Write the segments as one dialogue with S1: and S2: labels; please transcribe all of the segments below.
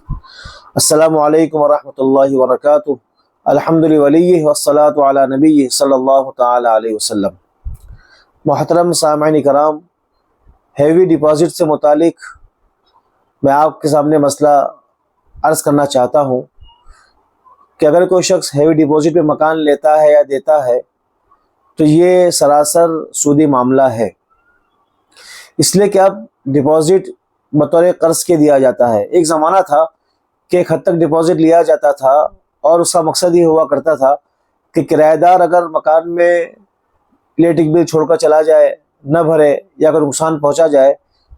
S1: السلام علیکم ورحمۃ اللہ وبرکاتہ۔ الحمد للہ والصلاۃ علی نبی صلی اللہ تعالی علیہ وسلم۔ محترم سامعین کرام، ہیوی ڈپازٹ سے متعلق میں آپ کے سامنے مسئلہ عرض کرنا چاہتا ہوں کہ اگر کوئی شخص ہیوی ڈپازٹ پہ مکان لیتا ہے یا دیتا ہے تو یہ سراسر سودی معاملہ ہے، اس لیے کہ اب ڈپازٹ بطور قرض کے دیا جاتا ہے۔ ایک زمانہ تھا کہ ایک حد تک ڈپازٹ لیا جاتا تھا اور اس کا مقصد یہ ہوا کرتا تھا کہ کرایہ دار اگر مکان میں الیکٹرک بل چھوڑ کر چلا جائے، نہ بھرے یا اگر نقصان پہنچا جائے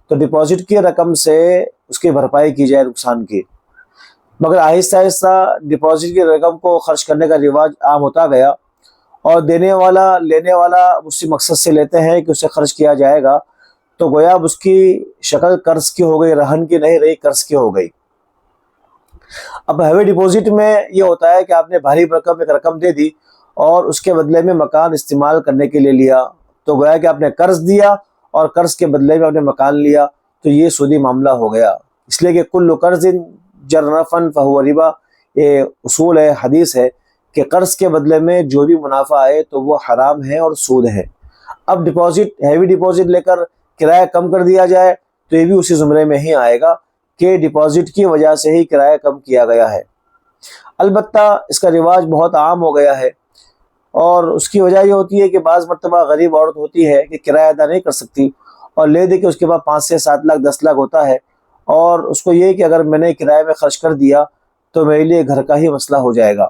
S1: تو ڈپازٹ کی رقم سے اس کی بھرپائی کی جائے نقصان کی۔ مگر آہستہ آہستہ ڈپازٹ کی رقم کو خرچ کرنے کا رواج عام ہوتا گیا اور دینے والا لینے والا اسی مقصد سے لیتے ہیں کہ اسے خرچ کیا جائے گا، تو گویا اب اس کی شکل قرض کی ہو گئی، رہن کی نہیں رہی، قرض کی ہو گئی۔ اب ہیوی ڈپازٹ میں یہ ہوتا ہے کہ آپ نے بھاری رقم ایک رقم دے دی اور اس کے بدلے میں مکان استعمال کرنے کے لیے لیا، تو گویا کہ آپ نے قرض دیا اور قرض کے بدلے میں آپ نے مکان لیا، تو یہ سودی معاملہ ہو گیا۔ اس لیے کہ کل قرض جر نفعا فہو ربا، یہ اصول ہے، حدیث ہے کہ قرض کے بدلے میں جو بھی منافع آئے تو وہ حرام ہے اور سود ہے۔ اب ڈپازٹ، ہیوی ڈپازٹ لے کر کرایہ کم کر دیا جائے تو یہ بھی اسی زمرے میں ہی آئے گا کہ ڈپازٹ کی وجہ سے ہی کرایہ کم کیا گیا ہے۔ البتہ اس کا رواج بہت عام ہو گیا ہے اور اس کی وجہ یہ ہوتی ہے کہ بعض مرتبہ غریب عورت ہوتی ہے کہ کرایہ ادا نہیں کر سکتی اور لے دے کے اس کے بعد 5 سے 7 لاکھ 10 لاکھ ہوتا ہے، اور اس کو یہ کہ اگر میں نے کرایہ میں خرچ کر دیا تو میرے لیے گھر کا ہی مسئلہ ہو جائے گا۔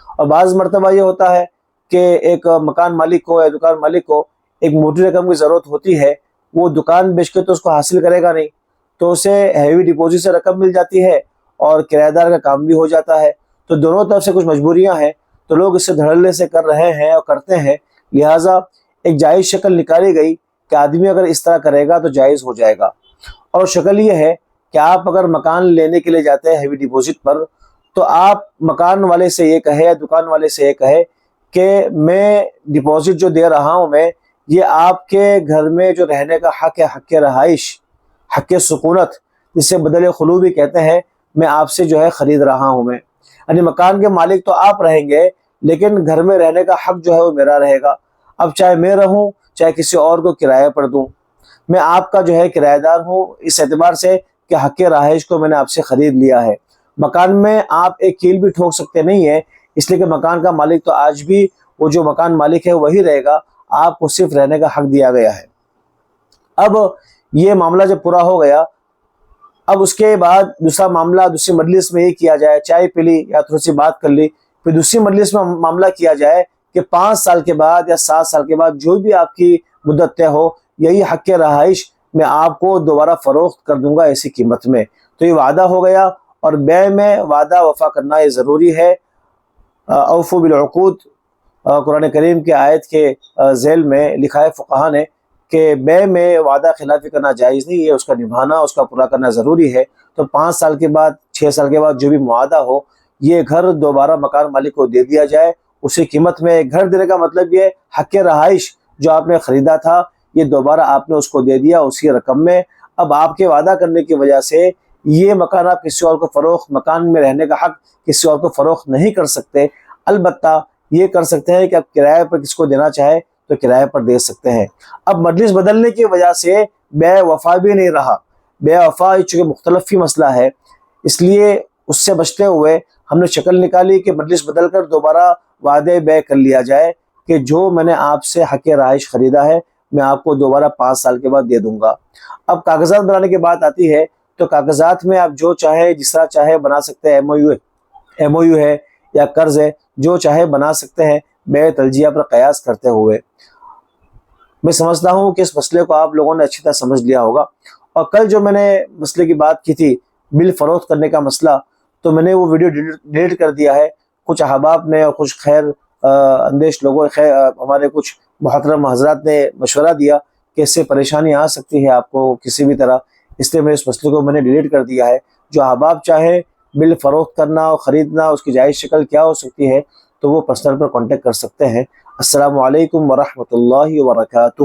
S1: اور بعض مرتبہ یہ ہوتا ہے کہ ایک مکان مالک کو یا دکان مالک کو ایک موٹی رقم کی ضرورت ہوتی ہے، وہ دکان بیچ کے تو اس کو حاصل کرے گا نہیں، تو اسے ہیوی ڈپازٹ سے رقم مل جاتی ہے اور کرایہ دار کا کام بھی ہو جاتا ہے۔ تو دونوں طرف سے کچھ مجبوریاں ہیں، تو لوگ اس سے دھڑلے سے کر رہے ہیں اور کرتے ہیں، لہٰذا ایک جائز شکل نکالی گئی کہ آدمی اگر اس طرح کرے گا تو جائز ہو جائے گا۔ اور شکل یہ ہے کہ آپ اگر مکان لینے کے لیے جاتے ہیں ہیوی ڈپازٹ پر، تو آپ مکان والے سے یہ کہے یا دکان والے سے یہ کہے کہ میں ڈپازٹ جو دے رہا ہوں میں، یہ آپ کے گھر میں جو رہنے کا حق ہے، حق رہائش، حق سکونت، جسے بدل خلو بھی کہتے ہیں، میں آپ سے جو ہے خرید رہا ہوں میں، یعنی مکان کے مالک تو آپ رہیں گے لیکن گھر میں رہنے کا حق جو ہے وہ میرا رہے گا۔ اب چاہے میں رہوں چاہے کسی اور کو کرایہ پر دوں، میں آپ کا جو ہے کرایہ دار ہوں اس اعتبار سے کہ حق رہائش کو میں نے آپ سے خرید لیا ہے۔ مکان میں آپ ایک کیل بھی ٹھوک سکتے نہیں ہیں، اس لیے کہ مکان کا مالک تو آج بھی وہ جو مکان مالک ہے وہی رہے گا، آپ کو صرف رہنے کا حق دیا گیا ہے۔ اب یہ معاملہ جب پورا ہو گیا، اب اس کے بعد دوسرا معاملہ دوسری مجلس میں یہ کیا جائے، چائے پی لی یا تھوڑی سی بات کر لی، پھر دوسری مجلس میں معاملہ کیا جائے کہ 5 سال کے بعد یا 7 سال کے بعد جو بھی آپ کی مدت طے ہو، یہی حق رہائش میں آپ کو دوبارہ فروخت کر دوں گا ایسی قیمت میں۔ تو یہ وعدہ ہو گیا، اور بیع میں وعدہ وفا کرنا یہ ضروری ہے۔ اوفوا بالعقود، قرآن کریم کی آیت کے ذیل میں لکھا ہے فقہا نے کہ بیع میں وعدہ خلافی کرنا جائز نہیں ہے، اس کا نبھانا، اس کا پورا کرنا ضروری ہے۔ تو 5 سال کے بعد 6 سال کے بعد جو بھی معاہدہ ہو، یہ گھر دوبارہ مکان مالک کو دے دیا جائے اسی قیمت میں۔ گھر دینے کا مطلب یہ حق رہائش جو آپ نے خریدا تھا، یہ دوبارہ آپ نے اس کو دے دیا اسی رقم میں۔ اب آپ کے وعدہ کرنے کی وجہ سے یہ مکان آپ کسی اور کو فروخت، مکان میں رہنے کا حق کسی اور کو فروخت نہیں کر سکتے۔ البتہ یہ کر سکتے ہیں کہ آپ کرایہ پر کس کو دینا چاہے تو کرایہ پر دے سکتے ہیں۔ اب مجلس بدلنے کی وجہ سے بیع وفا بھی نہیں رہا۔ بیع وفا چونکہ مختلف ہی مسئلہ ہے، اس لیے اس سے بچتے ہوئے ہم نے شکل نکالی کہ مجلس بدل کر دوبارہ وعدے بیع کر لیا جائے کہ جو میں نے آپ سے حق رہائش خریدا ہے میں آپ کو دوبارہ 5 سال کے بعد دے دوں گا۔ اب کاغذات بنانے کی بات آتی ہے تو کاغذات میں آپ جو چاہے جس طرح چاہے بنا سکتے ہیں، ایم او یو ہے یا قرض ہے، جو چاہے بنا سکتے ہیں بیع تلجیہ پر قیاس کرتے ہوئے۔ میں سمجھتا ہوں کہ اس مسئلے کو آپ لوگوں نے اچھی طرح سمجھ لیا ہوگا۔ اور کل جو میں نے مسئلے کی بات کی تھی، بل فروخت کرنے کا مسئلہ، تو میں نے وہ ویڈیو ڈیلیٹ کر دیا ہے۔ کچھ احباب نے اور کچھ خیر اندیش لوگوں، ہمارے کچھ محترم حضرات نے مشورہ دیا کہ اس سے پریشانی آ سکتی ہے آپ کو کسی بھی طرح، اس لیے میں اس مسئلے کو میں نے ڈیلیٹ کر دیا ہے۔ جو احباب چاہے بل فروخت کرنا اور خریدنا، اس کی جائز شکل کیا ہو سکتی ہے، تو وہ پرسنل پر کانٹیکٹ کر سکتے ہیں۔ السلام علیکم ورحمۃ اللہ وبرکاتہ۔